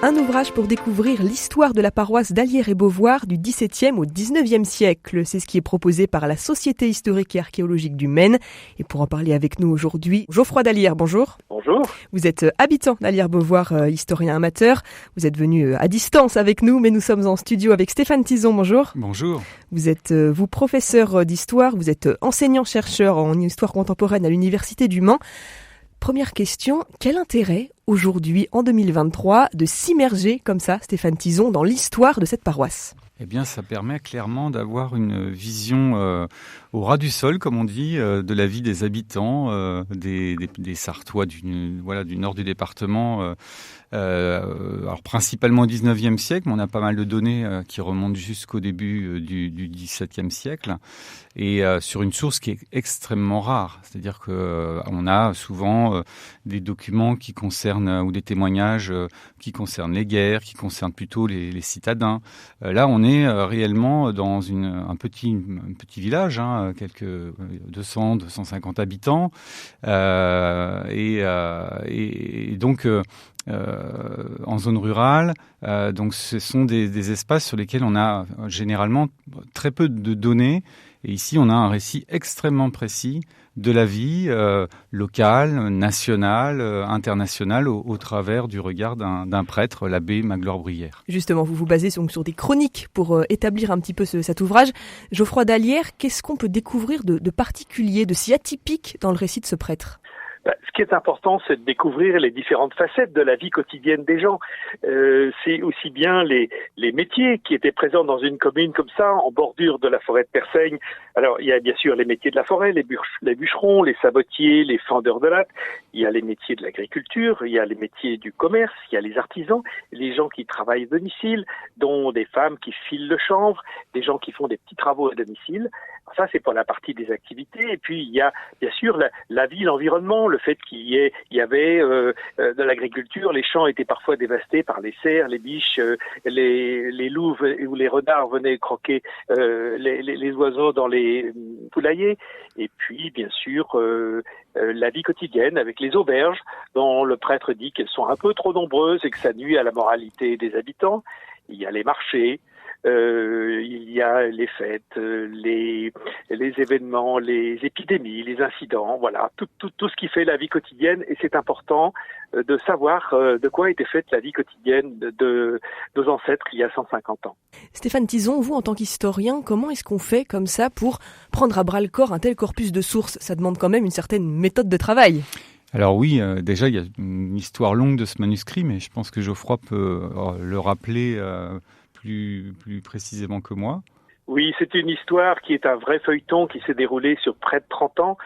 Un ouvrage pour découvrir l'histoire de la paroisse d'Allières et Beauvoir du XVIIe au XIXe siècle. C'est ce qui est proposé par la Société historique et archéologique du Maine. Et pour en parler avec nous aujourd'hui, Geoffroy d'Allières, bonjour. Bonjour. Vous êtes habitant d'Allières-Beauvoir, historien amateur. Vous êtes venu à distance avec nous, mais nous sommes en studio avec Stéphane Tison, bonjour. Bonjour. Vous êtes, vous, professeur d'histoire, vous êtes enseignant-chercheur en histoire contemporaine à l'Université du Mans. Première question, quel intérêt aujourd'hui, en 2023, de s'immerger comme ça, Stéphane Tison, dans l'histoire de cette paroisse ? Eh bien, ça permet clairement d'avoir une vision au ras du sol, comme on dit, de la vie des habitants, des Sarthois du nord du département. Alors principalement au XIXe siècle, mais on a pas mal de données qui remontent jusqu'au début du XVIIe siècle, et sur une source qui est extrêmement rare. C'est-à-dire que on a souvent des documents qui concernent ou des témoignages qui concernent les guerres, qui concernent plutôt les citadins. Là, on est réellement dans un petit village, quelques 200-250 habitants, et donc en zone rurale. Donc ce sont des espaces sur lesquels on a généralement très peu de données. Et ici, on a un récit extrêmement précis de la vie locale, nationale, internationale, au travers du regard d'un prêtre, l'abbé Magloire-Bruyère. Justement, vous vous basez sur des chroniques pour établir un petit peu cet ouvrage. Geoffroy d'Allières, qu'est-ce qu'on peut découvrir de particulier, de si atypique dans le récit de ce prêtre ? Ce qui est important, c'est de découvrir les différentes facettes de la vie quotidienne des gens. C'est aussi bien les métiers qui étaient présents dans une commune comme ça, en bordure de la forêt de Persaigne. Alors, il y a bien sûr les métiers de la forêt, les bûcherons, les sabotiers, les fendeurs de latte. Il y a les métiers de l'agriculture, il y a les métiers du commerce, il y a les artisans, les gens qui travaillent à domicile, dont des femmes qui filent le chanvre, des gens qui font des petits travaux à domicile. Ça, c'est pour la partie des activités. Et puis, il y a bien sûr la vie, l'environnement, le fait qu'il y avait de l'agriculture. Les champs étaient parfois dévastés par les cerfs, les biches, les loups ou les renards venaient croquer les oiseaux dans les poulaillers. Et puis, bien sûr, la vie quotidienne avec les auberges, dont le prêtre dit qu'elles sont un peu trop nombreuses et que ça nuit à la moralité des habitants. Il y a les marchés. Il y a les fêtes, les événements, les épidémies, les incidents, voilà, tout ce qui fait la vie quotidienne. Et c'est important de savoir de quoi était faite la vie quotidienne de nos ancêtres il y a 150 ans. Stéphane Tison, vous, en tant qu'historien, comment est-ce qu'on fait comme ça pour prendre à bras-le-corps un tel corpus de sources ? Ça demande quand même une certaine méthode de travail. Alors oui, déjà, il y a une histoire longue de ce manuscrit, mais je pense que Geoffroy peut le rappeler plus précisément que moi. Oui, c'est une histoire qui est un vrai feuilleton qui s'est déroulé sur près de 30 ans.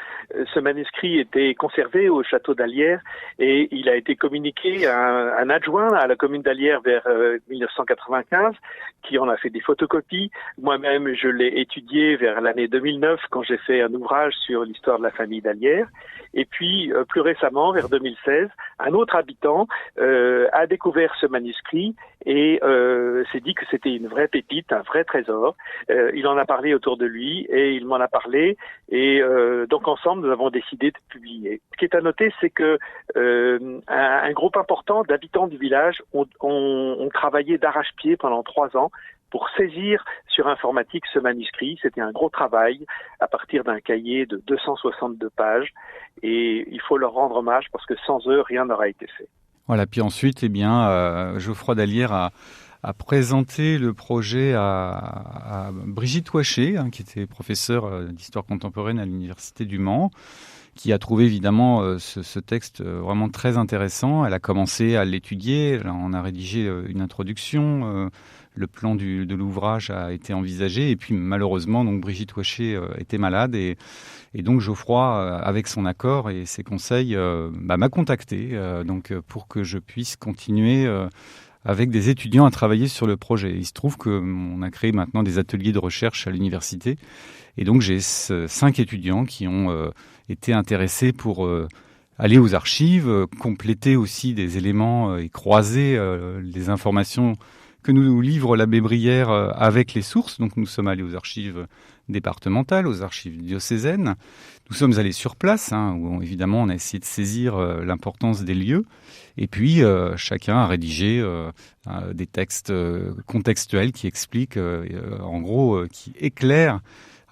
Ce manuscrit était conservé au château d'Allières et il a été communiqué à un adjoint à la commune d'Allières vers 1995 qui en a fait des photocopies. Moi-même, je l'ai étudié vers l'année 2009 quand j'ai fait un ouvrage sur l'histoire de la famille d'Allières. Et puis, plus récemment, vers 2016, un autre habitant a découvert ce manuscrit et s'est dit que c'était une vraie pépite, un vrai trésor. Il en a parlé autour de lui et il m'en a parlé et donc ensemble nous avons décidé de publier. Ce qui est à noter, c'est que un groupe important d'habitants du village ont travaillé d'arrache-pied pendant 3 ans pour saisir sur informatique ce manuscrit. C'était un gros travail à partir d'un cahier de 262 pages et il faut leur rendre hommage parce que sans eux, rien n'aurait été fait. Voilà, puis ensuite, Geoffroy d'Allières a présenté le projet à Brigitte Ouachet, qui était professeure d'histoire contemporaine à l'Université du Mans, qui a trouvé évidemment ce texte vraiment très intéressant. Elle a commencé à l'étudier, on a rédigé une introduction, le plan de l'ouvrage a été envisagé, et puis malheureusement, donc Brigitte Ouachet était malade, et donc Geoffroy, avec son accord et ses conseils, m'a contacté pour que je puisse continuer avec des étudiants à travailler sur le projet. Il se trouve qu'on a créé maintenant des ateliers de recherche à l'université, et donc j'ai 5 étudiants qui ont été intéressés pour aller aux archives, compléter aussi des éléments et croiser les informations que nous livre l'abbé Brière avec les sources. Donc nous sommes allés aux archives départementales, aux archives diocésaines. Nous sommes allés sur place, où évidemment on a essayé de saisir l'importance des lieux. Et puis chacun a rédigé des textes contextuels qui expliquent, en gros, qui éclairent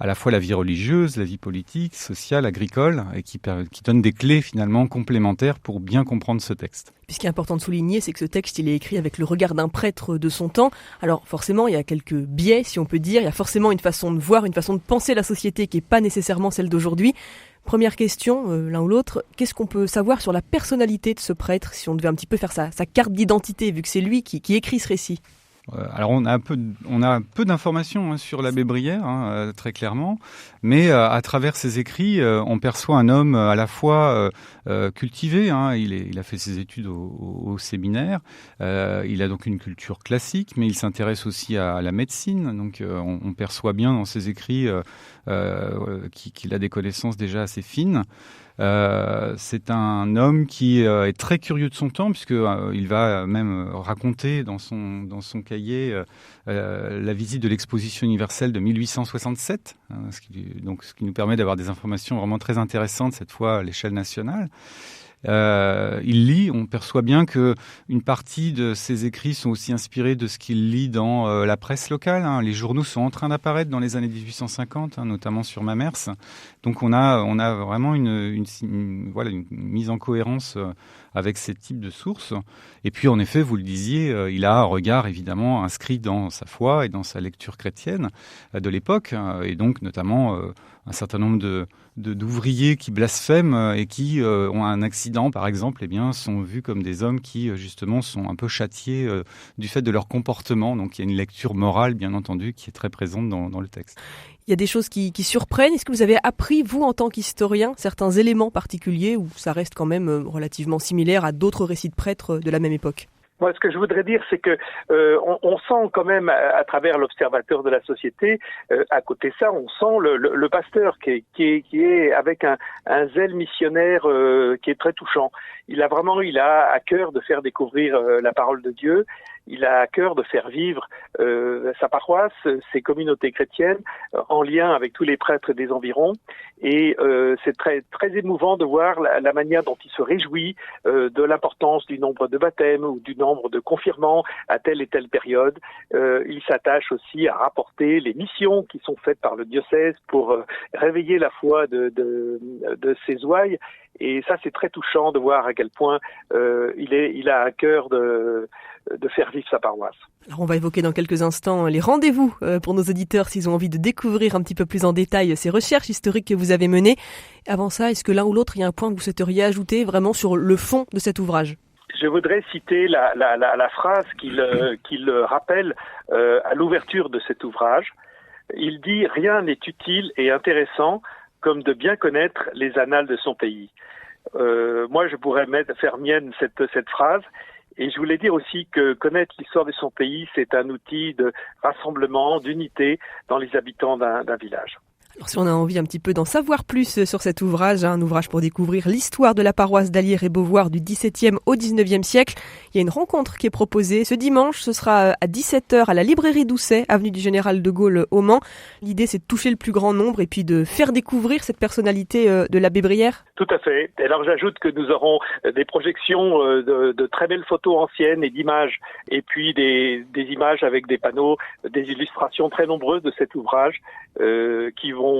à la fois la vie religieuse, la vie politique, sociale, agricole, et qui donne des clés finalement complémentaires pour bien comprendre ce texte. Puis ce qui est important de souligner, c'est que ce texte, il est écrit avec le regard d'un prêtre de son temps. Alors forcément, il y a quelques biais, si on peut dire. Il y a forcément une façon de voir, une façon de penser la société qui n'est pas nécessairement celle d'aujourd'hui. Première question, l'un ou l'autre, qu'est-ce qu'on peut savoir sur la personnalité de ce prêtre, si on devait un petit peu faire sa carte d'identité, vu que c'est lui qui écrit ce récit? Alors on a peu d'informations sur l'abbé Brière, très clairement, mais à travers ses écrits, on perçoit un homme à la fois cultivé. Il a fait ses études au séminaire, il a donc une culture classique, mais il s'intéresse aussi à la médecine. Donc on perçoit bien dans ses écrits qu'il a des connaissances déjà assez fines. C'est un homme qui est très curieux de son temps, puisque il va même raconter dans son cahier la visite de l'exposition universelle de 1867, ce qui nous permet d'avoir des informations vraiment très intéressantes, cette fois à l'échelle nationale. Il lit, on perçoit bien que une partie de ses écrits sont aussi inspirés de ce qu'il lit dans la presse locale. Les journaux sont en train d'apparaître dans les années 1850, notamment sur Mamers. Donc on a vraiment une mise en cohérence avec ces types de sources. Et puis en effet, vous le disiez, il a un regard évidemment inscrit dans sa foi et dans sa lecture chrétienne de l'époque, et donc notamment un certain nombre d'ouvriers qui blasphèment et qui ont un accident, par exemple, sont vus comme des hommes qui, justement, sont un peu châtiés du fait de leur comportement. Donc, il y a une lecture morale, bien entendu, qui est très présente dans le texte. Il y a des choses qui surprennent. Est-ce que vous avez appris, vous, en tant qu'historien, certains éléments particuliers où ça reste quand même relativement similaire à d'autres récits de prêtres de la même époque ? Moi, ce que je voudrais dire, c'est que on sent quand même, à travers l'observateur de la société, à côté de ça, on sent le pasteur qui est avec un zèle missionnaire qui est très touchant. Il a à cœur de faire découvrir la parole de Dieu. Il a à cœur de faire vivre sa paroisse, ses communautés chrétiennes, en lien avec tous les prêtres des environs. Et c'est très très émouvant de voir la manière dont il se réjouit de l'importance du nombre de baptêmes ou du nombre de confirmants à telle et telle période. Il s'attache aussi à rapporter les missions qui sont faites par le diocèse pour réveiller la foi de ses ouailles. Et ça, c'est très touchant de voir à quel point il a à cœur de faire vivre sa paroisse. Alors on va évoquer dans quelques instants les rendez-vous pour nos auditeurs s'ils ont envie de découvrir un petit peu plus en détail ces recherches historiques que vous avez menées. Avant ça, est-ce que l'un ou l'autre, il y a un point que vous souhaiteriez ajouter vraiment sur le fond de cet ouvrage ? Je voudrais citer la phrase qu'il rappelle à l'ouverture de cet ouvrage. Il dit « Rien n'est utile et intéressant comme de bien connaître les annales de son pays ». Moi, je pourrais faire mienne cette phrase. Et je voulais dire aussi que connaître l'histoire de son pays, c'est un outil de rassemblement, d'unité dans les habitants d'un village. Alors si on a envie un petit peu d'en savoir plus sur cet ouvrage, un ouvrage pour découvrir l'histoire de la paroisse d'Allières et Beauvoir du XVIIe au XIXe siècle, il y a une rencontre qui est proposée ce dimanche. Ce sera à 17h à la librairie Doucet, avenue du Général de Gaulle au Mans. L'idée, c'est de toucher le plus grand nombre et puis de faire découvrir cette personnalité de l'abbé Brière. Tout à fait. Alors j'ajoute que nous aurons des projections de très belles photos anciennes et d'images, et puis des images avec des panneaux, des illustrations très nombreuses de cet ouvrage qui vont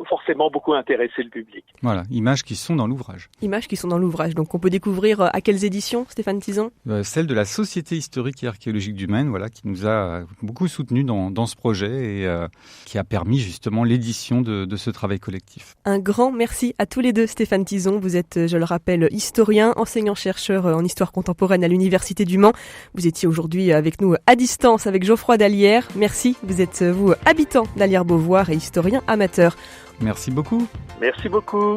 forcément beaucoup intéresser le public. Voilà, images qui sont dans l'ouvrage. Images qui sont dans l'ouvrage. Donc on peut découvrir à quelles éditions, Stéphane Tison ? Celle de la Société historique et archéologique du Maine, qui nous a beaucoup soutenus dans ce projet et qui a permis justement l'édition de ce travail collectif. Un grand merci à tous les deux, Stéphane Tison. Vous êtes, je le rappelle, historien, enseignant-chercheur en histoire contemporaine à l'Université du Mans. Vous étiez aujourd'hui avec nous à distance avec Geoffroy d'Allières. Merci, vous êêtes habitant d'Allières-Beauvoir et historien amateur. Merci beaucoup. Merci beaucoup.